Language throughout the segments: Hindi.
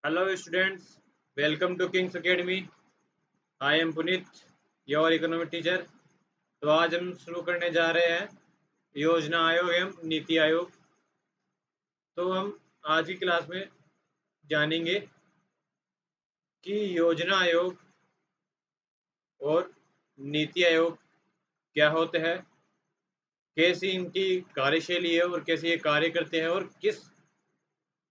Hello students, welcome to King's Academy. I am Puneet, your economic teacher. तो आज हम शुरू करने जा रहे हैं योजना आयोग एवं नीति आयोग। तो हम आज की क्लास में जानेंगे कि योजना आयोग और नीति आयोग क्या होते हैं, कैसी इनकी कार्यशैली है और कैसे ये कार्य करते हैं और किस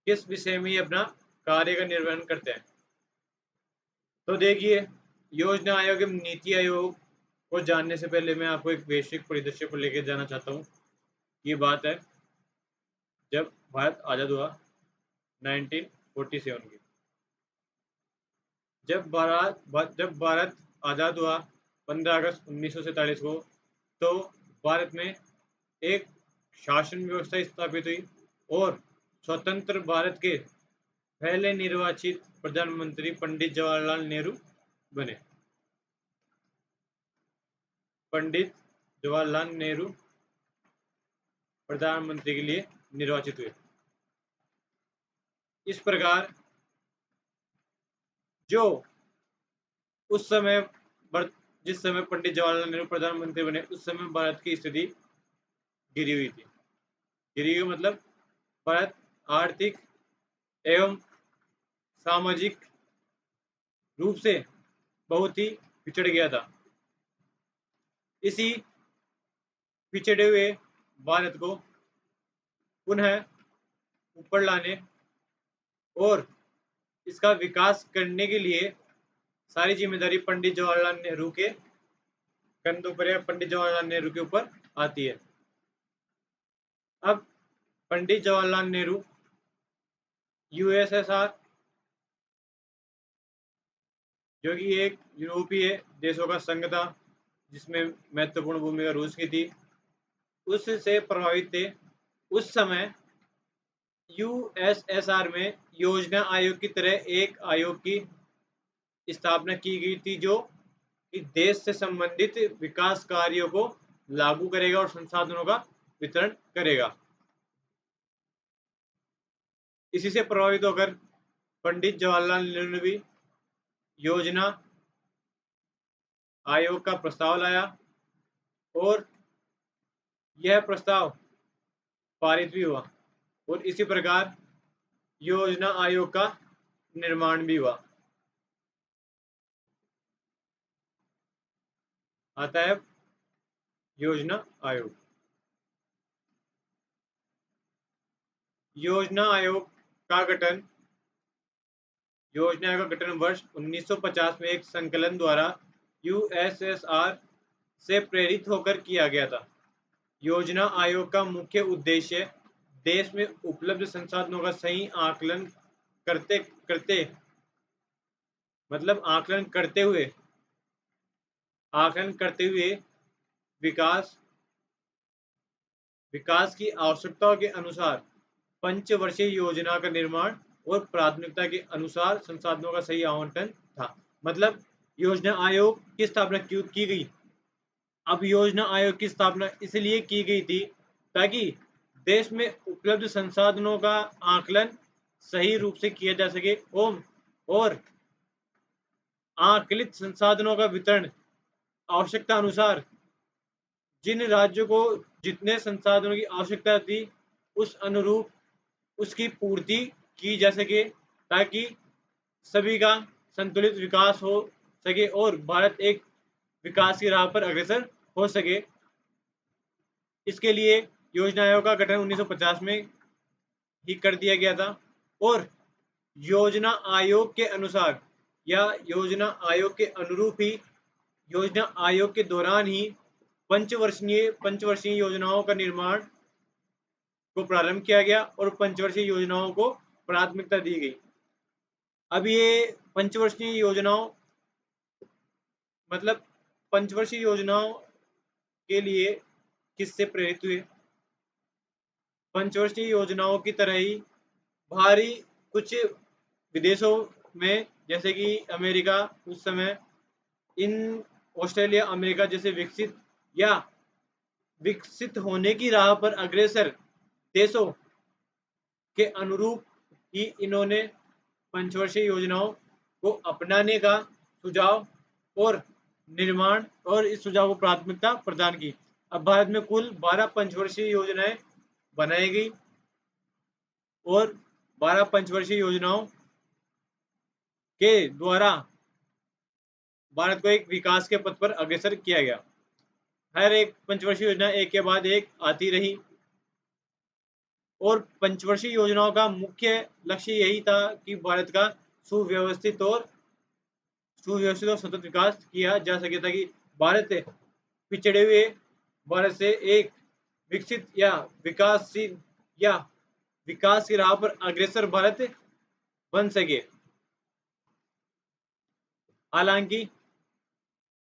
किस विषय में ये अपना कार्य का निर्वहन करते हैं। तो देखिए, योजना आयोग एवं नीति आयोग को जानने से पहले मैं आपको एक वैश्विक परिदृश्य को लेकर जाना चाहता हूँ। ये बात है जब भारत आज़ाद हुआ 1947 की। जब भारत आज़ाद हुआ 15 अगस्त 1947 को, तो भारत में एक शासन व्यवस्था स्थापित हुई और स्वतंत्र भारत के पहले निर्वाचित प्रधानमंत्री पंडित जवाहरलाल नेहरू बने। पंडित जवाहरलाल नेहरू प्रधानमंत्री के लिए निर्वाचित हुए। इस प्रकार जो उस समय जिस समय पंडित जवाहरलाल नेहरू प्रधानमंत्री बने, उस समय भारत की स्थिति गिरी हुई थी। गिरी हुई मतलब भारत आर्थिक एवं सामाजिक रूप से बहुत ही पिछड़ गया था। इसी पिछड़े हुए भारत को पुनः ऊपर लाने और इसका विकास करने के लिए सारी जिम्मेदारी पंडित जवाहरलाल नेहरू के कंधों पर या पंडित जवाहरलाल नेहरू के ऊपर आती है। अब पंडित जवाहरलाल नेहरू यूएसएसआर, जो कि एक यूरोपीय देशों का संघ था जिसमें महत्वपूर्ण भूमिका रूस की थी, उससे प्रभावित थे। उस समय यूएसएसआर में योजना आयोग की तरह एक आयोग की स्थापना की गई थी जो कि देश से संबंधित विकास कार्यों को लागू करेगा और संसाधनों का वितरण करेगा। इसी से प्रभावित होकर पंडित जवाहरलाल नेहरू ने भी योजना आयोग का प्रस्ताव लाया और यह प्रस्ताव पारित भी हुआ और इसी प्रकार योजना आयोग का निर्माण भी हुआ। आता है योजना आयोग। योजना आयोग का गठन योजना आयोग का गठन वर्ष 1950 में एक संकलन द्वारा यूएसएसआर से प्रेरित होकर किया गया था। योजना आयोग का मुख्य उद्देश्य देश में उपलब्ध संसाधनों का सही आकलन करते हुए विकास की आवश्यकताओं के अनुसार पंचवर्षीय योजना का निर्माण और प्राथमिकता के अनुसार संसाधनों का सही आवंटन था। मतलब योजना आयोग की स्थापना क्यों की गई? अब योजना आयोग की स्थापना इसलिए की गई थी ताकि देश में उपलब्ध संसाधनों का आकलन सही रूप से किया जा सके और आकलित संसाधनों का वितरण आवश्यकता अनुसार जिन राज्यों को जितने संसाधनों की आवश्यकता थी उस अनुरूप उसकी पूर्ति की जा सके, ताकि सभी का संतुलित विकास हो सके और भारत एक विकास की राह पर अग्रसर हो सके। इसके लिए योजना आयोग का गठन 1950 में ही कर दिया गया था और योजना आयोग के अनुसार या योजना आयोग के अनुरूप ही योजना आयोग के दौरान ही पंचवर्षीय योजनाओं का निर्माण को प्रारंभ किया गया और पंचवर्षीय योजनाओं को प्राथमिकता दी गई। अब ये पंचवर्षीय योजनाओं मतलब पंचवर्षीय योजनाओं के लिए किससे प्रेरित हुए? पंचवर्षीय योजनाओं की तरह ही बाहरी कुछ विदेशों में, जैसे कि अमेरिका उस समय, ऑस्ट्रेलिया, अमेरिका जैसे विकसित होने की राह पर अग्रसर देशों के अनुरूप ही इन्होंने पंचवर्षीय योजनाओं को अपनाने का सुझाव और निर्माण और इस सुझाव को प्राथमिकता प्रदान की। अब भारत में कुल 12 पंचवर्षीय योजनाएं बनाई गई और 12 पंचवर्षीय योजनाओं के द्वारा भारत को एक विकास के पथ पर अग्रसर किया गया। हर एक पंचवर्षीय योजना एक के बाद एक आती रही और पंचवर्षीय योजनाओं का मुख्य लक्ष्य यही था कि भारत का सुव्यवस्थित और सतत विकास किया जा सके ताकि भारत पिछड़े हुए भारत से एक विकसित या विकासशील या विकास की राह पर अग्रसर भारत बन सके। हालांकि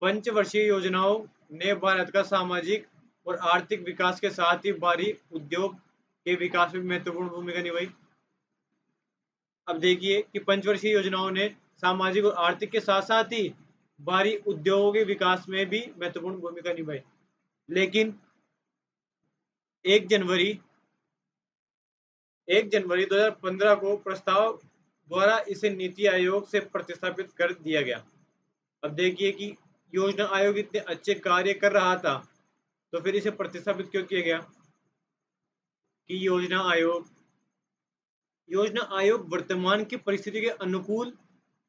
पंचवर्षीय योजनाओं ने भारत का सामाजिक और आर्थिक विकास के साथ ही भारी उद्योग के विकास में महत्वपूर्ण भूमिका निभाई। अब देखिए कि पंचवर्षीय योजनाओं ने सामाजिक और आर्थिक के साथ साथ ही भारी उद्योगों के विकास में भी महत्वपूर्ण भूमिका निभाई। लेकिन 1 जनवरी 2015 को प्रस्ताव द्वारा इसे नीति आयोग से प्रतिस्थापित कर दिया गया। अब देखिए कि योजना आयोग इतने अच्छे कार्य कर रहा था तो फिर इसे प्रतिस्थापित क्यों किया गया कि योजना आयोग वर्तमान की परिस्थिति के अनुकूल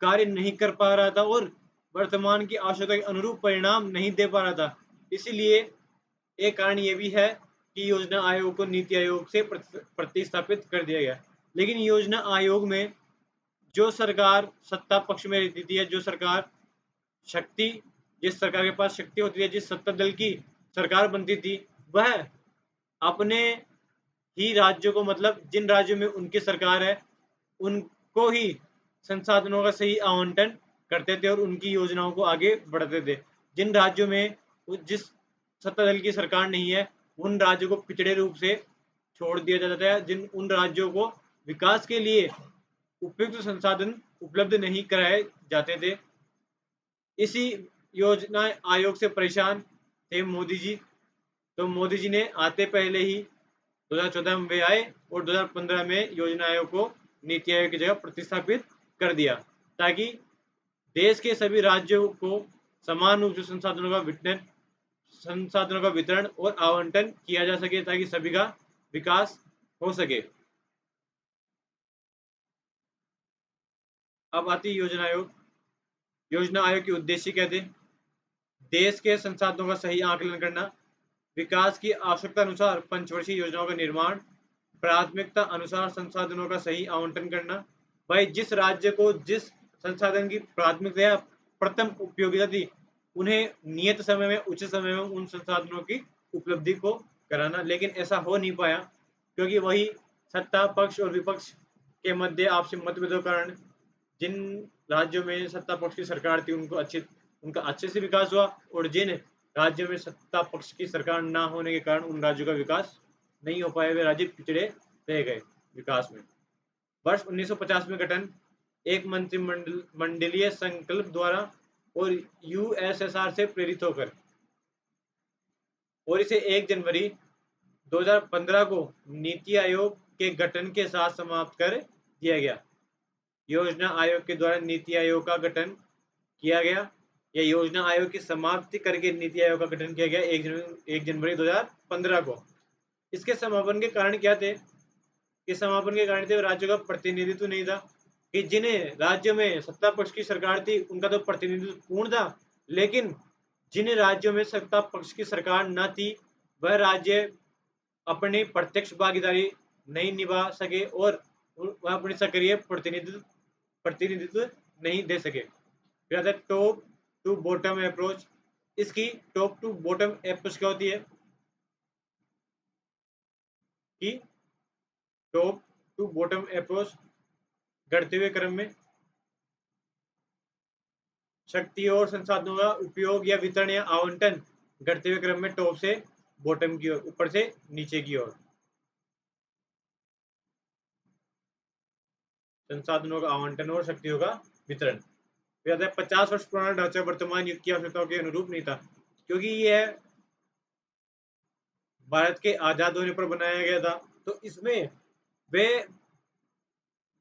कार्य नहीं कर पा रहा था और वर्तमान की आवश्यकता के अनुरूप परिणाम नहीं दे पा रहा था। इसीलिए एक कारण ये भी है कि योजना आयोग को नीति आयोग से प्रतिस्थापित कर दिया गया। लेकिन योजना आयोग में जो सरकार सत्ता पक्ष में रहती थी या जो सरकार जिस सरकार के पास शक्ति होती है, जिस सत्ता दल की सरकार बनती थी, वह अपने ही राज्यों को मतलब जिन राज्यों में उनकी सरकार है उनको ही संसाधनों का सही आवंटन करते थे और उनकी योजनाओं को आगे बढ़ाते थे। जिन राज्यों में जिस सत्ता दल की सरकार नहीं है उन राज्यों को पिछड़े रूप से छोड़ दिया जाता था। उन राज्यों को विकास के लिए उपयुक्त संसाधन उपलब्ध नहीं कराए जाते थे। इसी योजना आयोग से परेशान थे मोदी जी। तो मोदी जी ने आते पहले ही 2014 में वे आए और 2015 में योजना आयोग को नीति आयोग की जगह प्रतिस्थापित कर दिया ताकि देश के सभी राज्यों को समान रूप से संसाधनों का वितरण और आवंटन किया जा सके ताकि सभी का विकास हो सके। अब आती योजना आयोग। योजना आयोग के उद्देश्य क्या थे? देश के संसाधनों का सही आकलन करना, विकास की आवश्यकता अनुसार पंचवर्षीय योजनाओं का निर्माण, प्राथमिकता अनुसार संसाधनों का सही आवंटन करना। भाई जिस राज्य को जिस संसाधन की प्राथमिकता या प्रथम उपयोगिता थी उन्हें नियत समय में उचित समय में उन संसाधनों की उपलब्धि को कराना। लेकिन ऐसा हो नहीं पाया क्योंकि वही सत्ता पक्ष और विपक्ष के मध्य आपसी मतभेदों के कारण जिन राज्यों में सत्ता पक्ष की सरकार थी उनका अच्छे से विकास हुआ और जिन राज्यों में सत्ता पक्ष की सरकार ना होने के कारण उन राज्यों का विकास नहीं हो पाया, वे राज्य पिछड़े रह गए विकास में। वर्ष 1950 में गठन एक मंत्रिमंडलीय संकल्प द्वारा और यूएसएसआर से प्रेरित होकर और इसे 1 जनवरी 2015 को नीति आयोग के गठन के साथ समाप्त कर दिया गया। योजना आयोग के द्वारा नीति आयोग का गठन किया गया या योजना आयोग की समाप्ति करके नीति आयोग का गठन किया गया 1 जनवरी 2015 को। इसके समापन के कारण क्या थे? कि समापन के कारण थे राज्यों का प्रतिनिधित्व नहीं था कि जिन्हें राज्यों में सत्ता पक्ष की सरकार थी उनका तो प्रतिनिधित्व पूर्ण था, लेकिन जिन राज्यों में सत्ता पक्ष की सरकार न थी वह राज्य अपनी प्रत्यक्ष भागीदारी नहीं निभा सके और वह अपनी सक्रिय प्रतिनिधित्व नहीं दे सके। फिर टॉप टू बॉटम अप्रोच। इसकी टॉप टू बॉटम अप्रोच क्या होती है कि टॉप टू बॉटम अप्रोच बढ़ते हुए क्रम में शक्ति और संसाधनों का उपयोग या वितरण या आवंटन घटते हुए क्रम में टॉप से बॉटम की ओर, ऊपर से नीचे की ओर संसाधनों का आवंटन और शक्तियों का वितरण। 50 वर्ष पुराना ढांचा वर्तमान युग की आवश्यकताओं के अनुरूप नहीं था क्योंकि यह भारत के आजाद होने पर बनाया गया था। तो इसमें वे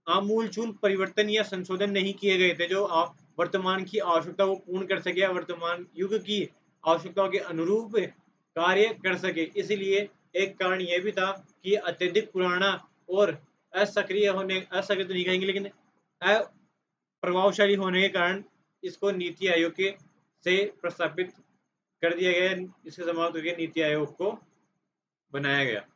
आमूलचूल परिवर्तन या संशोधन नहीं किए गए थे जो वर्तमान की आवश्यकता को पूर्ण कर सके या वर्तमान युग की आवश्यकताओं के अनुरूप कार्य कर सके। इसलिए एक कारण यह भी था कि अत्यधिक पुराना और असक्रिय तो नहीं कहेंगे, लेकिन अप्रभावशाली होने के कारण इसको नीति आयोग के से प्रस्तावित कर दिया गया। इसे समाप्त करके नीति आयोग को बनाया गया।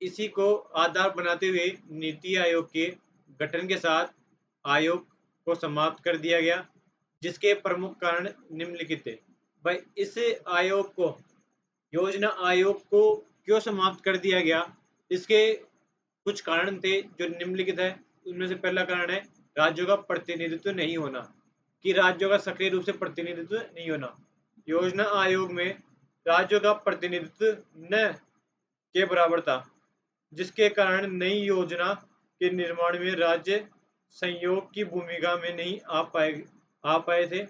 इसी को आधार बनाते हुए नीति आयोग के गठन के साथ आयोग को समाप्त कर दिया गया, जिसके प्रमुख कारण निम्नलिखित थे। भाई, इस आयोग को, योजना आयोग को क्यों समाप्त कर दिया गया, इसके कुछ कारण थे जो निम्नलिखित है। उनमें से पहला कारण है राज्यों का प्रतिनिधित्व नहीं होना, कि राज्यों का सक्रिय रूप से प्रतिनिधित्व नहीं होना। योजना आयोग में राज्यों का प्रतिनिधित्व न के बराबर था, जिसके कारण नई योजना के निर्माण में राज्य संयोग की भूमिका में नहीं आ पाए थे।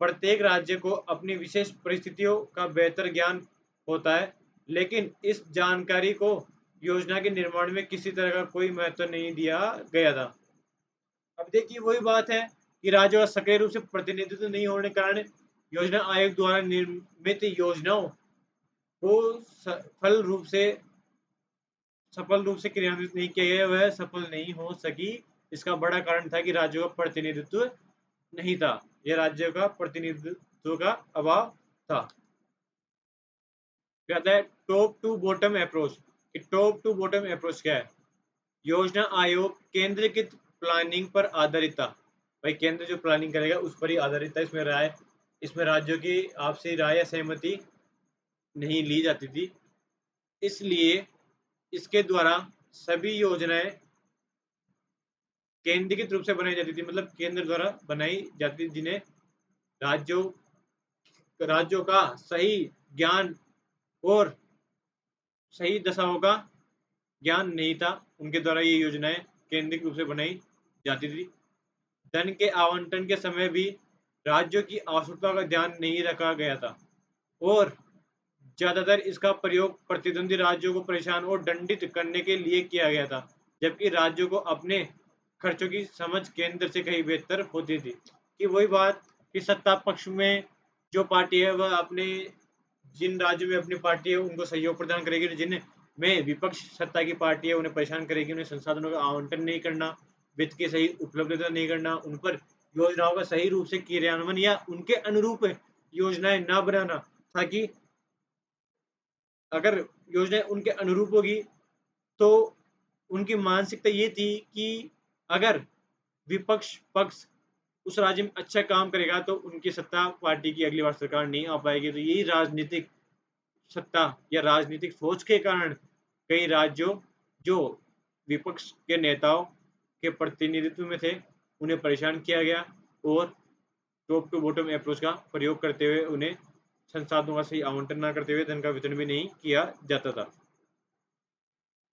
प्रत्येक राज्य को अपनी विशेष परिस्थितियों का बेहतर ज्ञान होता है, लेकिन इस जानकारी को योजना के निर्माण में किसी तरह का कोई महत्व नहीं दिया गया था। अब देखिए, वही बात है कि राज्यों का सक्रिय रूप से प्रतिनिधित्व नहीं होने के कारण योजना आयोग द्वारा निर्मित योजनाओं को सफल रूप से क्रियान्वित नहीं किया गया, वह सफल नहीं हो सकी। इसका बड़ा कारण था कि राज्यों का प्रतिनिधित्व नहीं था, यह राज्यों का प्रतिनिधित्व का अभाव था। कहता है top to bottom approach. Top to bottom approach क्या है? योजना आयोग केंद्रीकृत प्लानिंग पर आधारित था। भाई, केंद्र जो प्लानिंग करेगा उस पर ही आधारित था। इसमें राज्यों की आपसी राय या सहमति नहीं ली जाती थी। इसलिए इसके द्वारा सभी योजनाएं केंद्रीकृत रूप से बनाई जाती थी, मतलब केंद्र द्वारा बनाई जाती थी, जिन्हें राज्यों का सही ज्ञान और सही दशाओं का ज्ञान नहीं था। उनके द्वारा ये योजनाएं केंद्रीय रूप से बनाई जाती थी। धन के आवंटन के समय भी राज्यों की आवश्यकता का ध्यान नहीं रखा गया था और ज्यादातर इसका प्रयोग प्रतिद्वंदी राज्यों को परेशान और दंडित करने के लिए किया गया था, जबकि राज्यों को अपने खर्चों की समझ केंद्र से कहीं बेहतर होती थी। कि वही बात कि सत्ता पक्ष में जो पार्टी है वह अपने जिन राज्यों में अपनी पार्टी है उनको सहयोग प्रदान करेगी, जिन में विपक्ष सत्ता की पार्टी है उन्हें परेशान करेगी, उन्हें संसाधनों का आवंटन नहीं करना, वित्त की सही उपलब्धता नहीं करना, उन पर योजनाओं का सही रूप से क्रियान्वयन या उनके अनुरूप योजनाएं न बनाना, ताकि अगर योजनाएं उनके अनुरूप होगी तो उनकी मानसिकता ये थी कि अगर विपक्ष पक्ष उस राज्य में अच्छा काम करेगा तो उनकी सत्ता पार्टी की अगली बार सरकार नहीं आ पाएगी। तो यही राजनीतिक सत्ता या राजनीतिक सोच के कारण कई राज्यों जो विपक्ष के नेताओं के प्रतिनिधित्व में थे उन्हें परेशान किया गया और टॉप टू बॉटम अप्रोच का प्रयोग करते हुए उन्हें संसाधनों का सही आवंटन न करते हुए धन का वितरण भी नहीं किया जाता था।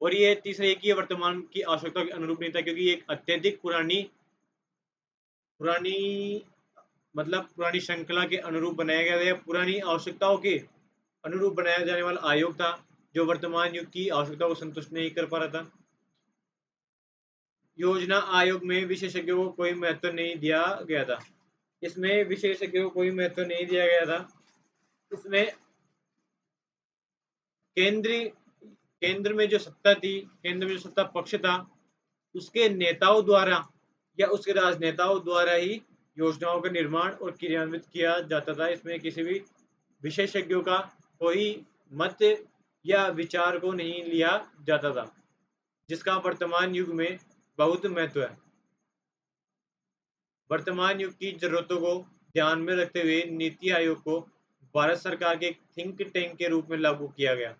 और ये तीसरा एक ही वर्तमान की आवश्यकता के अनुरूप नहीं था, क्योंकि एक अत्यधिक पुरानी मतलब पुरानी श्रृंखला के अनुरूप बनाया गया था या पुरानी आवश्यकताओं के अनुरूप बनाया जाने वाला आयोग था, जो वर्तमान युग की आवश्यकता को संतुष्ट नहीं कर पा रहा था। योजना आयोग में विशेषज्ञों को कोई महत्व नहीं दिया गया था। इसमें विशेषज्ञों को कोई महत्व नहीं दिया गया था। इसमें केंद्र में जो सत्ता थी, केंद्र में जो सत्ता पक्ष था, उसके नेताओं द्वारा या उसके राजनेताओं द्वारा ही योजनाओं का निर्माण और क्रियान्वित किया जाता था। इसमें किसी भी विशेषज्ञों का कोई मत या विचार को नहीं लिया जाता था, जिसका वर्तमान युग में बहुत महत्व है। वर्तमान युग की जरूरतों को ध्यान में रखते हुए नीति आयोग को भारत सरकार के थिंक टैंक के रूप में लागू किया गया,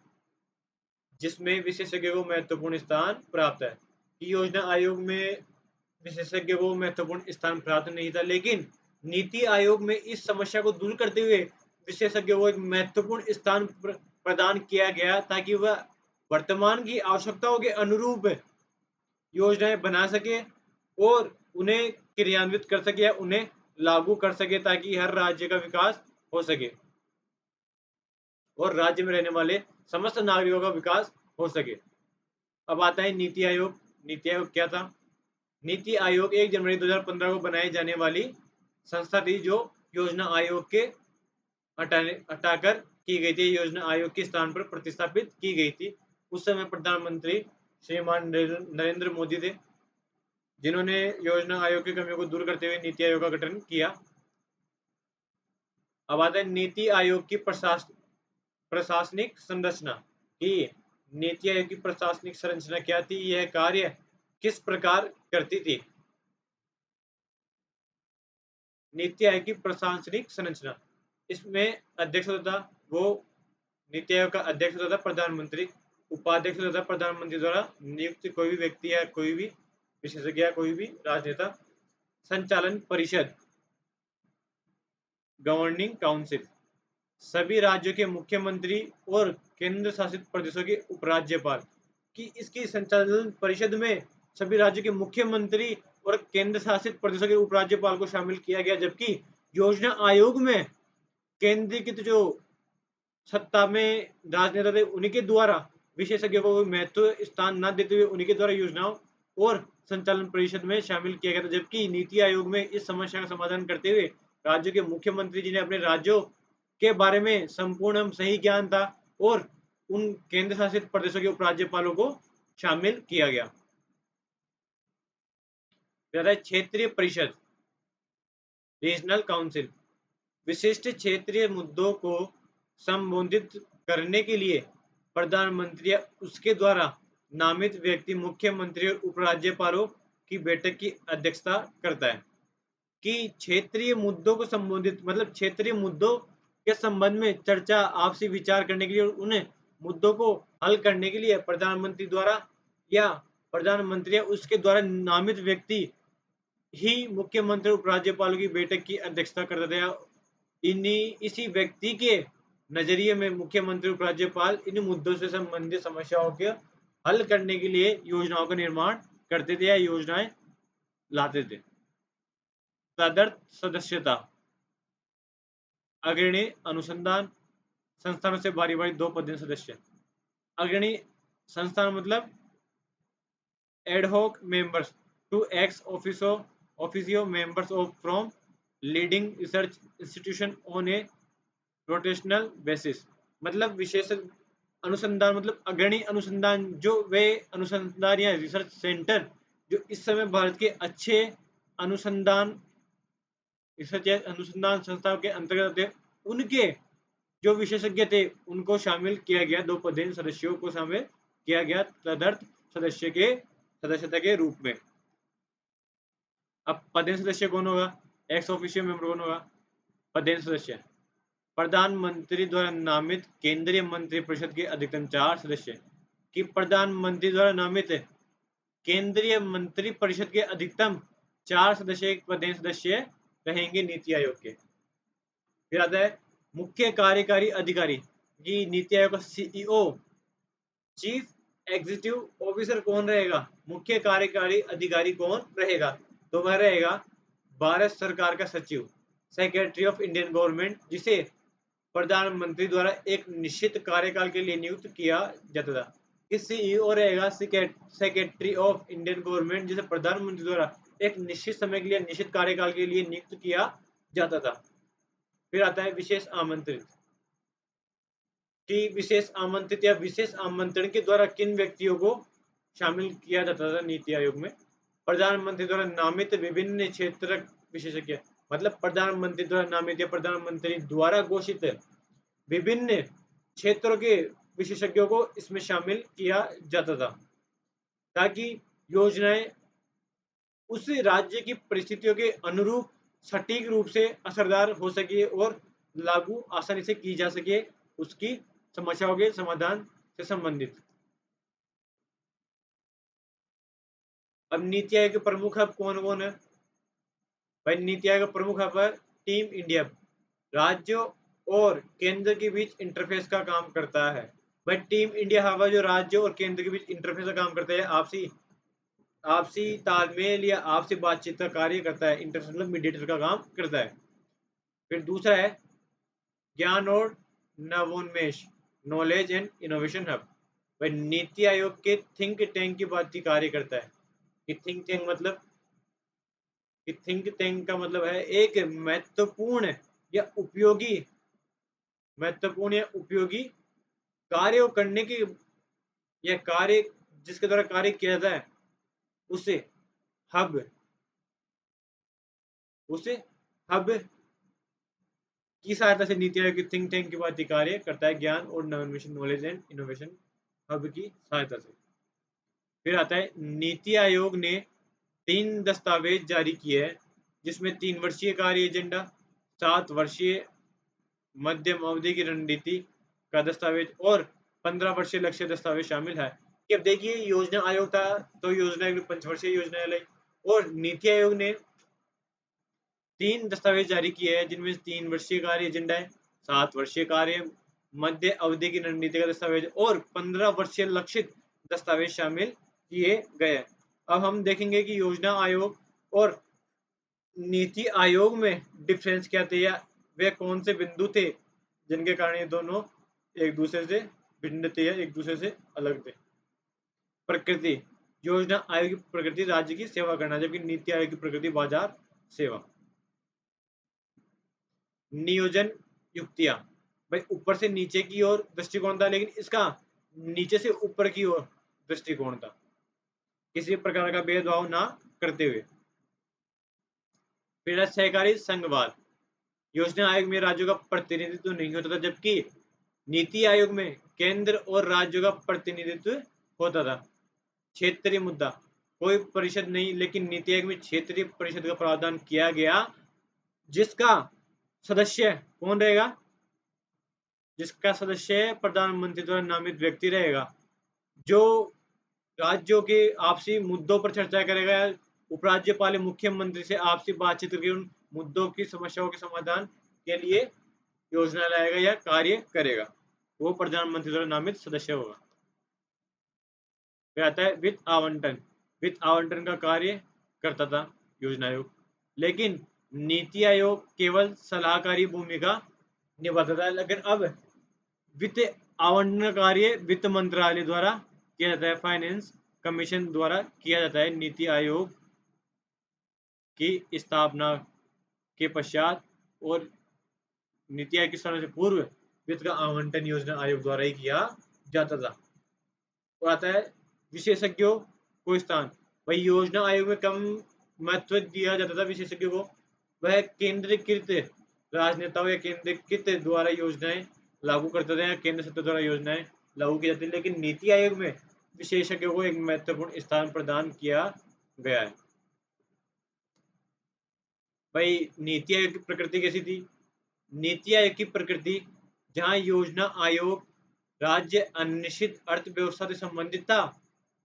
जिसमें विशेषज्ञों को महत्वपूर्ण स्थान प्राप्त है। कि योजना आयोग में विशेषज्ञों को महत्वपूर्ण स्थान प्राप्त नहीं था, लेकिन नीति आयोग में इस समस्या को दूर करते हुए विशेषज्ञों को एक महत्वपूर्ण स्थान प्रदान किया गया, ताकि वह वर्तमान की आवश्यकताओं के अनुरूप योजनाएं बना सके और उन्हें क्रियान्वित कर सके या उन्हें लागू कर सके, ताकि हर राज्य का विकास हो सके। और राज्य में रहने वाले समस्त नागरिकों का विकास हो सके। अब आता है नीति आयोग। नीति आयोग क्या था? नीति आयोग 1 जनवरी 2015 को बनाई जाने वाली संस्था थी, जो योजना आयोग के हटाकर की गई थी, योजना आयोग के स्थान पर प्रतिस्थापित की गई थी। उस समय प्रधानमंत्री श्रीमान नरेंद्र मोदी थे, जिन्होंने योजना आयोग की कमियों को दूर करते हुए नीति आयोग का गठन किया। अब आता है नीति आयोग की प्रशासनिक संरचना। की नीति आयोग की प्रशासनिक संरचना क्या थी? यह कार्य किस प्रकार करती थी? नीति आयोग की प्रशासनिक संरचना, इसमें अध्यक्ष होता था, वो नीति आयोग का अध्यक्ष होता था प्रधानमंत्री, उपाध्यक्ष होता था प्रधानमंत्री द्वारा नियुक्त कोई भी व्यक्ति या कोई भी विशेषज्ञ या कोई भी राजनेता, संचालन परिषद गवर्निंग काउंसिल, सभी राज्यों के मुख्यमंत्री और केंद्र शासित प्रदेशों के उपराज्यपाल। कि इसकी संचालन परिषद में सभी राज्यों के मुख्यमंत्री और केंद्र शासित प्रदेशों के उपराज्यपाल को शामिल किया गया, जबकि योजना आयोग में केंद्र की जो सत्ता में राजनेता थे उन्हीं के द्वारा विशेषज्ञों को महत्व स्थान न देते हुए उन्हीं के द्वारा योजनाओं और संचालन परिषद में शामिल किया गया था, जबकि नीति आयोग में इस समस्या का समाधान करते हुए राज्यों के मुख्यमंत्री, जिन्हें अपने राज्यों के बारे में संपूर्ण सही ज्ञान था, और उन केंद्र शासित प्रदेशों के उपराज्यपालों को शामिल किया गया। क्षेत्रीय परिषद रीजनल काउंसिल, विशिष्ट क्षेत्रीय मुद्दों को संबोधित करने के लिए प्रधानमंत्री या उसके द्वारा नामित व्यक्ति मुख्यमंत्री और उपराज्यपालों की बैठक की अध्यक्षता करता है। कि क्षेत्रीय मुद्दों को संबोधित मतलब क्षेत्रीय मुद्दों के संबंध में चर्चा, आपसी विचार करने के लिए और उन मुद्दों को हल करने के लिए प्रधानमंत्री द्वारा या प्रधानमंत्री या उसके द्वारा नामित व्यक्ति ही मुख्यमंत्री उपराज्यपालों की बैठक की अध्यक्षता करते थे। इसी व्यक्ति के नजरिए में मुख्यमंत्री उपराज्यपाल इन मुद्दों से संबंधित समस्याओं के हल करने के लिए योजनाओं का निर्माण करते थे या योजनाएं लाते थे। तदर्थ सदस्यता, अग्रणी अनुसंधान संस्थानों से बारी बारी 2 पदेन सदस्य। अग्रणी संस्थान मतलब ad hoc members two ex officio members of from leading research institution on a rotational basis. मतलब विशेष अनुसंधान मतलब अग्रणी अनुसंधान, जो वे अनुसंधान या रिसर्च सेंटर जो इस समय भारत के अच्छे अनुसंधान संस्थाओं के अंतर्गत थे, उनके जो विशेषज्ञ थे उनको शामिल किया गया, 2 पदेन सदस्यों को शामिल किया गया तदर्थ सदस्यता के रूप में। अब पदेन सदस्य कौन होगा? एक्स ऑफिशियो मेंबर कौन होगा? पदेन सदस्य प्रधानमंत्री द्वारा नामित केंद्रीय मंत्री परिषद के अधिकतम 4 सदस्य। कि प्रधानमंत्री द्वारा नामित केंद्रीय मंत्री परिषद के अधिकतम 4 सदस्य पदेन सदस्य रहेंगे नीति आयोग के। फिर आता है मुख्य कार्यकारी अधिकारी। ये नीति आयोग का सीईओ चीफ एग्जीक्यूटिव ऑफिसर कौन रहेगा? मुख्य कार्यकारी अधिकारी कौन रहेगा? तो वह रहेगा भारत सरकार का सचिव, सेक्रेटरी ऑफ इंडियन गवर्नमेंट, जिसे प्रधानमंत्री द्वारा एक निश्चित कार्यकाल के लिए नियुक्त किया जाता था। इस सीईओ रहेगा सेक्रेटरी ऑफ इंडियन गवर्नमेंट, जिसे प्रधानमंत्री द्वारा एक निश्चित समय के लिए निश्चित कार्यकाल के लिए नियुक्त किया जाता था। फिर आता है विशेष आमंत्रित। कि विशेष आमंत्रित या विशेष आमंत्रण के द्वारा किन व्यक्तियों को शामिल किया जाता था नीति आयोग में? प्रधानमंत्री द्वारा नामित विभिन्न क्षेत्र विशेषज्ञ, मतलब प्रधानमंत्री द्वारा नामित या प्रधानमंत्री द्वारा घोषित विभिन्न क्षेत्रों के विशेषज्ञों को इसमें शामिल किया जाता था, ताकि योजनाएं उस राज्य की परिस्थितियों के अनुरूप सटीक रूप से असरदार हो सके और लागू आसानी से की जा सके उसकी समस्याओं के समाधान से संबंधित। अब नीति आयोग के प्रमुख अब कौन कौन है? भाई नीति आयोग का प्रमुख हब है टीम इंडिया, राज्यों और केंद्र के बीच इंटरफेस का काम करता है। भाई टीम इंडिया हब है जो राज्यों और केंद्र के बीच इंटरफेस का काम करता है, आपसी तालमेल या आपसी बातचीत का कार्य करता है, इंटरनेशनल मीडिएटर का काम करता है। फिर दूसरा है ज्ञान और नवोन्मेष, नॉलेज एंड इनोवेशन हब। भाई नीति आयोग के थिंक टैंक की बात ही कार्य करता है कि थिंक टैंक का मतलब है एक महत्वपूर्ण या उपयोगी कार्य करने की या कार्य जिसके द्वारा कार्य किया जाता है उसे हब उसे हब की सहायता से नीति आयोग की थिंक टैंक की बात कार्य करता है ज्ञान और नवोन्मेष, नॉलेज एंड इनोवेशन हब की सहायता से। फिर आता है नीति आयोग ने 3 दस्तावेज जारी किए हैं जिसमें 3 वर्षीय कार्य एजेंडा, 7 वर्षीय मध्यम अवधि की रणनीति का दस्तावेज और 15 वर्षीय लक्ष्य दस्तावेज शामिल है। कि अब देखिए योजना आयोग था तो योजना आयोग ने पंचवर्षीय योजना लाई और नीति आयोग ने 3 दस्तावेज जारी किए हैं जिनमें 3 वर्षीय कार्य एजेंडा है, 7 वर्षीय कार्य मध्य अवधि की रणनीति का दस्तावेज और 15 वर्षीय लक्षित दस्तावेज शामिल किए गए। अब हम देखेंगे कि योजना आयोग और नीति आयोग में डिफरेंस क्या थे या वे कौन से बिंदु थे जिनके कारण ये दोनों एक दूसरे से भिन्न थे या एक दूसरे से अलग थे। प्रकृति, योजना आयोग की प्रकृति राज्य की सेवा करना, जबकि नीति आयोग की प्रकृति बाजार सेवा। नियोजन युक्तियां, भाई ऊपर से नीचे की ओर दृष्टिकोण था लेकिन इसका नीचे से ऊपर की ओर दृष्टिकोण था, किसी प्रकार का भेदभाव ना करते हुए। फिर सहकारी संघवाद, योजना आयोग में राज्यों का प्रतिनिधित्व नहीं होता था जबकि नीति आयोग में केंद्र और राज्यों का प्रतिनिधित्व होता था। क्षेत्रीय मुद्दा, कोई परिषद नहीं लेकिन नीति आयोग में क्षेत्रीय परिषद का प्रावधान किया गया जिसका सदस्य कौन रहेगा, जिसका सदस्य प्रधानमंत्री द्वारा नामित व्यक्ति रहेगा जो राज्यों के आपसी मुद्दों पर चर्चा करेगा। उपराज्यपाल मुख्यमंत्री से आपसी बातचीत करके उन मुद्दों की समस्याओं के समाधान के लिए योजना लाएगा या कार्य करेगा, वो प्रधानमंत्री द्वारा नामित सदस्य होगा। फिर आता है वित्त आवंटन का कार्य करता था योजना आयोग, लेकिन नीति आयोग केवल सलाहकारी भूमिका निभाता था। लेकिन अब वित्त आवंटन का कार्य वित्त मंत्रालय द्वारा किया जाता है, फाइनेंस कमीशन द्वारा किया जाता है। नीति आयोग की स्थापना के पश्चात और नीति आयोग की स्थापना से पूर्व वित्त का आवंटन योजना आयोग द्वारा ही किया जाता था। तो आता है विशेषज्ञों को स्थान, वही योजना आयोग में कम महत्व दिया जाता था विशेषज्ञों को, वह केंद्रीकृत राजनेताओं या केंद्रीकृत द्वारा योजनाएं लागू करते थे या केंद्र सरकार द्वारा योजनाएं लागू की जाती है, लेकिन नीति आयोग में विशेषज्ञों को एक महत्वपूर्ण स्थान प्रदान किया गया है। भाई नीति आयोग की प्रकृति कैसी थी? नीति आयोग की प्रकृति जहां योजना आयोग राज्य अनिश्चित अर्थव्यवस्था से संबंधित था,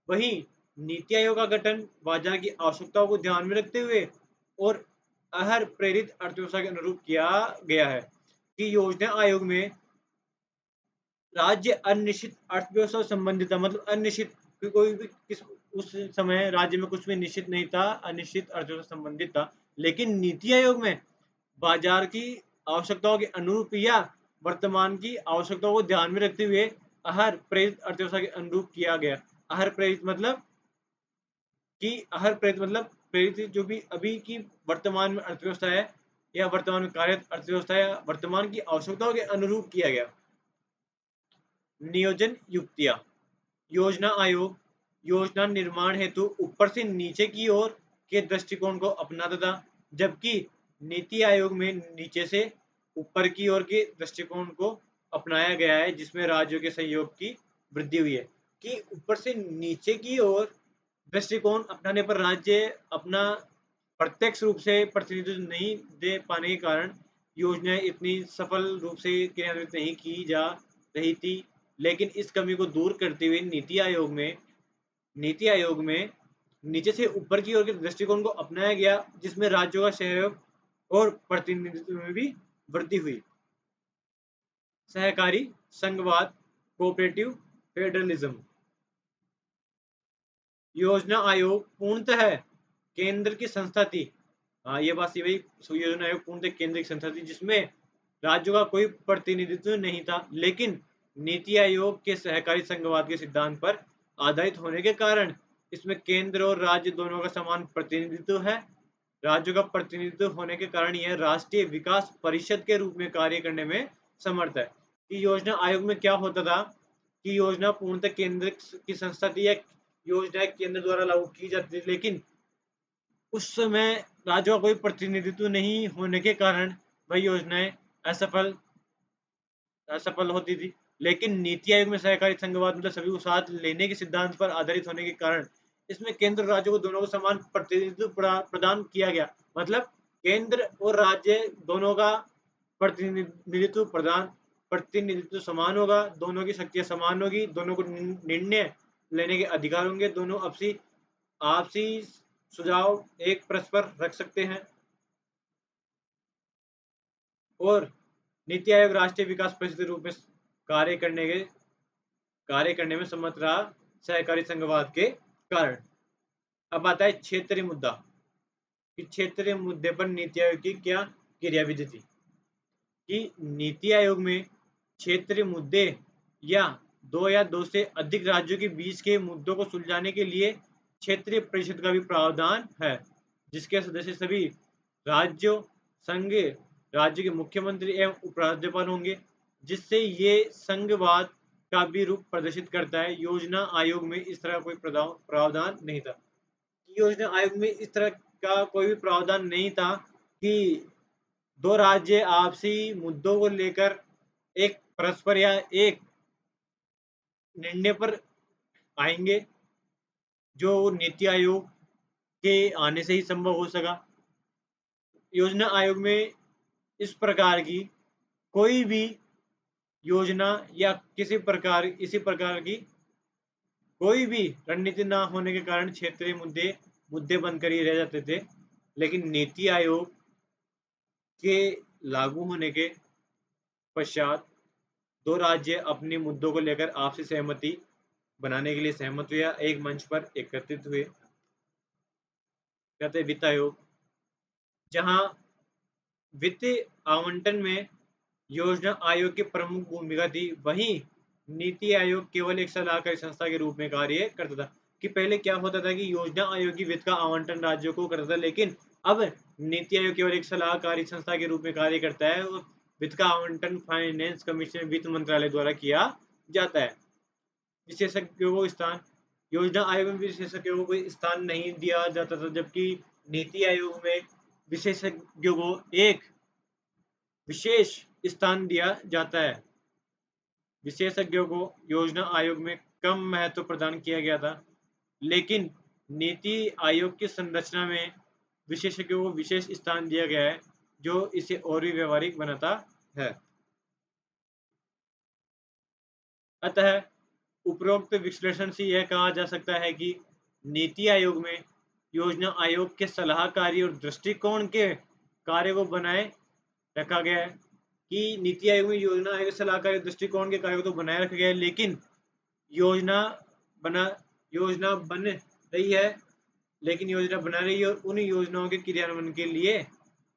वहीं नीति आयोग का गठन बाजार की आवश्यकताओं को ध्यान में रखते हुए और आहर प्रेरित अर्थव्यवस्था के अनुरूप किया गया है। कि योजना आयोग में राज्य अनिश्चित अर्थव्यवस्था से संबंधित था, मतलब अनिश्चित कोई भी उस समय राज्य में कुछ भी निश्चित नहीं था, अनिश्चित अर्थव्यवस्था संबंधित था। लेकिन नीति आयोग में बाजार की आवश्यकताओं के अनुरूप या वर्तमान की आवश्यकताओं को ध्यान में रखते हुए आहर प्रेरित अर्थव्यवस्था के अनुरूप किया गया। आहर प्रेरित मतलब प्रेरित जो भी अभी की वर्तमान में अर्थव्यवस्था है या वर्तमान में कार्यरत अर्थव्यवस्था है, वर्तमान की आवश्यकताओं के अनुरूप किया गया। नियोजन युक्तियां, योजना आयोग योजना निर्माण हेतु ऊपर से नीचे की ओर के दृष्टिकोण को अपनाता था, जबकि नीति आयोग में नीचे से ऊपर की ओर के दृष्टिकोण को अपनाया गया है जिसमें राज्यों के सहयोग की वृद्धि हुई है। कि ऊपर से नीचे की ओर दृष्टिकोण अपनाने पर राज्य अपना प्रत्यक्ष रूप से प्रतिनिधित्व नहीं दे पाने के कारण योजनाएं इतनी सफल रूप से क्रियान्वित नहीं की जा रही थी। लेकिन इस कमी को दूर करते हुए नीति आयोग में नीचे से ऊपर की ओर के दृष्टिकोण को अपनाया गया जिसमें राज्यों का सहयोग और प्रतिनिधित्व में भी वृद्धि हुई। सहकारी संघवाद, कोऑपरेटिव फेडरलिज्म, योजना आयोग पूर्णतः केंद्र की संस्था थी। हाँ, ये बात सही भाई, योजना आयोग पूर्णतः केंद्र की संस्था थी जिसमें राज्यों का कोई प्रतिनिधित्व नहीं था, लेकिन नीति आयोग के सहकारी संघवाद के सिद्धांत पर आधारित होने के कारण इसमें केंद्र और राज्य दोनों का समान प्रतिनिधित्व है। राज्यों का प्रतिनिधित्व होने के कारण यह राष्ट्रीय विकास परिषद के रूप में कार्य करने में समर्थ है। कि योजना आयोग में क्या होता था कि योजना पूर्णतः केंद्र की संस्था थी या योजनाएं केंद्र द्वारा लागू की जाती थी, लेकिन उस समय राज्यों का कोई प्रतिनिधित्व नहीं होने के कारण वह योजनाएं असफल असफल होती थी। लेकिन नीति आयोग में सहकारी संघवाद मतलब सभी को साथ लेने के सिद्धांत पर आधारित होने के कारण इसमें केंद्र और राज्यों को दोनों को समान प्रतिनिधित्व प्रदान किया गया। मतलब केंद्र और राज्य दोनों का प्रतिनिधित्व समान होगा, दोनों की शक्तियां समान होगी, दोनों को निर्णय लेने के अधिकार होंगे, दोनों आपसी आपसी सुझाव एक परस्पर रख सकते हैं। और नीति आयोग राष्ट्रीय विकास परिषद के रूप में कार्य करने में सम्मत रहा सहकारी संघवाद के कारण। अब आता है क्षेत्रीय मुद्दा कि क्षेत्रीय मुद्दे पर नीति आयोग की क्या क्रियाविधि थी। कि नीति आयोग में क्षेत्रीय मुद्दे या दो से अधिक राज्यों के बीच के मुद्दों को सुलझाने के लिए क्षेत्रीय परिषद का भी प्रावधान है, जिसके सदस्य सभी राज्यों संघ राज्य के मुख्यमंत्री एवं उपराज्यपाल होंगे, जिससे ये संघवाद का भी रूप प्रदर्शित करता है। योजना आयोग में इस तरह कोई प्रावधान नहीं था। योजना आयोग में इस तरह का कोई भी प्रावधान नहीं था कि दो राज्य आपसी मुद्दों को लेकर एक परस्पर या एक निर्णय पर आएंगे, जो नीति आयोग के आने से ही संभव हो सका। योजना आयोग में इस प्रकार की कोई भी योजना या इसी प्रकार की कोई भी रणनीति ना होने के कारण क्षेत्रीय मुद्दे बनकर ही रह जाते थे। लेकिन नीति आयोग के लागू होने के पश्चात दो राज्य अपने मुद्दों को लेकर आपसी सहमति बनाने के लिए सहमत हुए, एक मंच पर एकत्रित हुए, कहते वित्त आयोग, जहां वित्त आवंटन में योजना आयोग की प्रमुख भूमिका थी। वहीं नीति आयोग केवल एक सलाहकारी संस्था के रूप में कार्य करता था। कि पहले क्या होता था कि योजना आयोग की वित्त का आवंटन राज्यों को करता था, लेकिन अब नीति आयोग केवल एक सलाहकारी संस्था के रूप में कार्य करता है और वित्त का आवंटन फाइनेंस कमीशन वित्त मंत्रालय द्वारा किया जाता है। विशेषज्ञों को स्थान योजना आयोग में विशेषज्ञों को कोई स्थान नहीं दिया जाता था, जबकि नीति आयोग में विशेषज्ञों को एक विशेष स्थान दिया जाता है। विशेषज्ञों को योजना आयोग में कम महत्व प्रदान किया गया था, लेकिन नीति आयोग की संरचना में विशेषज्ञों को विशेष स्थान दिया गया है, जो इसे और भी व्यवहारिक बनाता है। अतः उपरोक्त विश्लेषण से यह कहा जा सकता है कि नीति आयोग में योजना आयोग के सलाहकारी और दृष्टिकोण के कार्य को बनाए रखा गया है। कि नीति आयोग में योजना आयोग सलाहकारी दृष्टिकोण के कार्य को तो बनाए रखा गया है, लेकिन योजना बन रही है, लेकिन योजना बना रही है और उन योजनाओं के क्रियान्वयन के लिए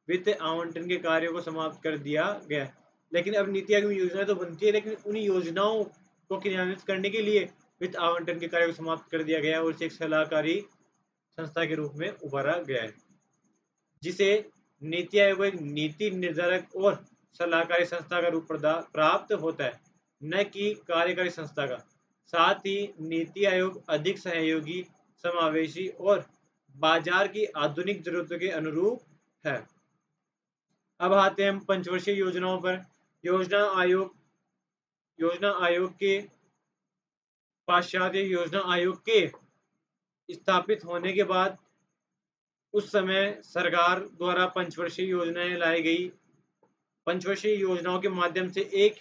वित्त आवंटन के कार्यों को समाप्त कर दिया गया। लेकिन अब नीति आयोग में योजनाएं तो बनती है, लेकिन उन योजनाओं को क्रियान्वित करने के लिए वित्त आवंटन के कार्य को समाप्त कर दिया गया और इसे एक सलाहकारी संस्था के रूप में उभारा गया है, जिसे नीति आयोग एक नीति निर्धारक और सलाहकारी संस्था का रूप प्राप्त होता है, न कि कार्यकारी संस्था का। साथ ही नीति आयोग अधिक सहयोगी, समावेशी और बाजार की आधुनिक जरूरतों के अनुरूप है। अब आते हैं हम पंचवर्षीय योजनाओं पर। योजना आयोग के पश्चात योजना आयोग के स्थापित होने के बाद उस समय सरकार द्वारा पंचवर्षीय योजनाएं लाई गई। पंचवर्षीय योजनाओं के माध्यम से एक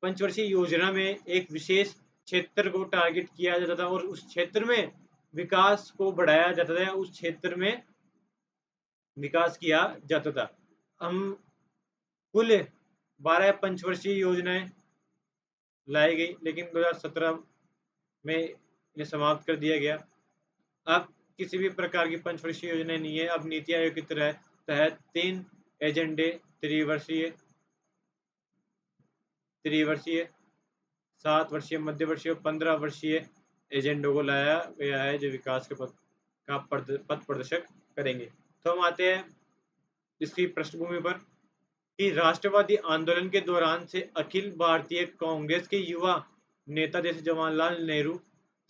पंचवर्षीय योजना में एक विशेष क्षेत्र को टारगेट किया जाता था और उस क्षेत्र में विकास को बढ़ाया जाता था, उस क्षेत्र में विकास किया जाता था। हम कुल 12 पंचवर्षीय योजनाएं लाई गई, लेकिन 2017 में इन्हें समाप्त कर दिया गया। अब किसी भी प्रकार की पंचवर्षीय योजना नहीं है। अब नीति आयोग की तहत 3 एजेंडे त्रिवर्षीय त्रिवर्षीय, 7 वर्षीय, मध्य वर्षीय, 15 वर्षीय एजेंडों को लाया गया है जो विकास के पथ प्रदर्शक करेंगे। तो हम आते हैं इसकी पृष्ठभूमि पर कि राष्ट्रवादी आंदोलन के दौरान से अखिल भारतीय कांग्रेस के युवा नेता जैसे जवाहरलाल नेहरू,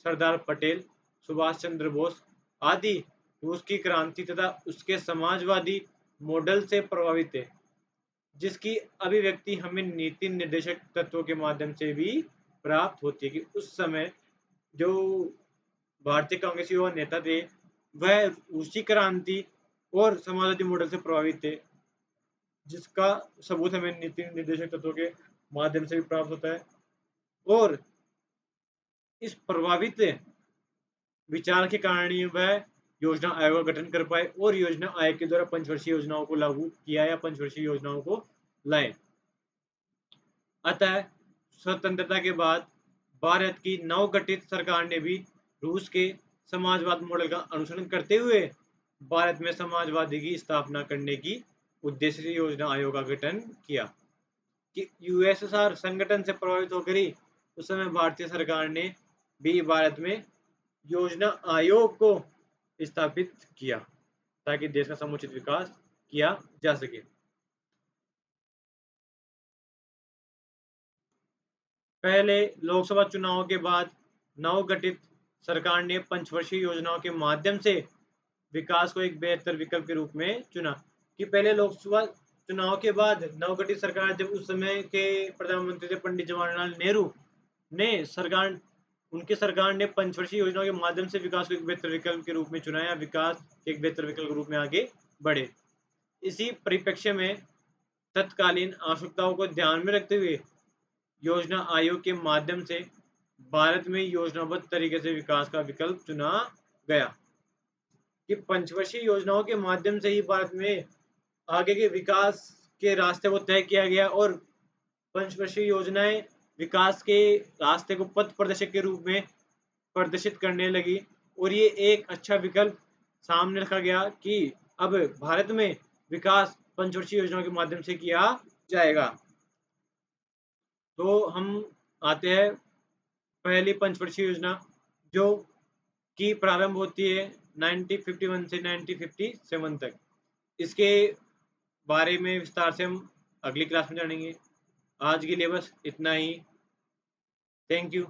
सरदार पटेल, सुभाष चंद्र बोस आदि रूस की क्रांति तथा उसके समाजवादी मॉडल से प्रभावित थे, जिसकी अभिव्यक्ति हमें नीति निर्देशक तत्वों के माध्यम से भी प्राप्त होती है कि उस समय जो भारतीय कांग्रेस युवा नेता थे वह रूसी क्रांति और समाजवादी मॉडल से प्रभावित थे, जिसका सबूत हमें नीति निर्देशक तत्वों के माध्यम से भी प्राप्त होता है। और इस प्रभावित विचार के कारण ही वह योजना आयोग का गठन कर पाए और योजना आयोग के द्वारा पंचवर्षीय योजनाओं को लागू किया या पंचवर्षीय योजनाओं को लाए। अतः स्वतंत्रता के बाद भारत की नवगठित सरकार ने भी रूस के समाजवाद मॉडल का अनुसरण करते हुए भारत में समाजवादी की स्थापना करने की उद्देश्य से योजना आयोग का गठन किया कि यूएसएसआर संगठन से प्रभावित होकर ही उस समय भारतीय सरकार ने भी भारत में योजना आयोग को स्थापित किया ताकि देश का समुचित विकास किया जा सके। पहले लोकसभा चुनाव के बाद नवगठित सरकार ने पंचवर्षीय योजनाओं के माध्यम से विकास को एक बेहतर विकल्प के रूप में चुना कि पहले लोकसभा चुनाव के बाद नवगठित सरकार जब उस समय के प्रधानमंत्री थे पंडित जवाहरलाल नेहरू ने उनकी सरकार ने पंचवर्षीय योजनाओं के माध्यम से विकास को एक बेहतर विकल्प के रूप में चुना या विकास के एक बेहतर विकल्प के रूप में आगे बढ़े। इसी परिप्रेक्ष्य में तत्कालीन आवश्यकताओं को ध्यान में रखते हुए योजना आयोग के माध्यम से भारत में योजनाबद्ध तरीके से विकास का विकल्प चुना गया कि पंचवर्षीय योजनाओं के माध्यम से ही भारत में आगे के विकास के रास्ते को तय किया गया और पंचवर्षीय योजनाएं विकास के रास्ते को पथ प्रदर्शक के रूप में प्रदर्शित करने लगी और ये एक अच्छा विकल्प सामने रखा गया कि अब भारत में विकास पंचवर्षीय योजनाओं के माध्यम से किया जाएगा। तो हम आते हैं पहली पंचवर्षीय योजना जो की प्रारंभ होती है 1951 से 1957 तक। इसके बारे में विस्तार से हम अगली क्लास में जानेंगे। आज के लिए बस इतना ही। Thank you.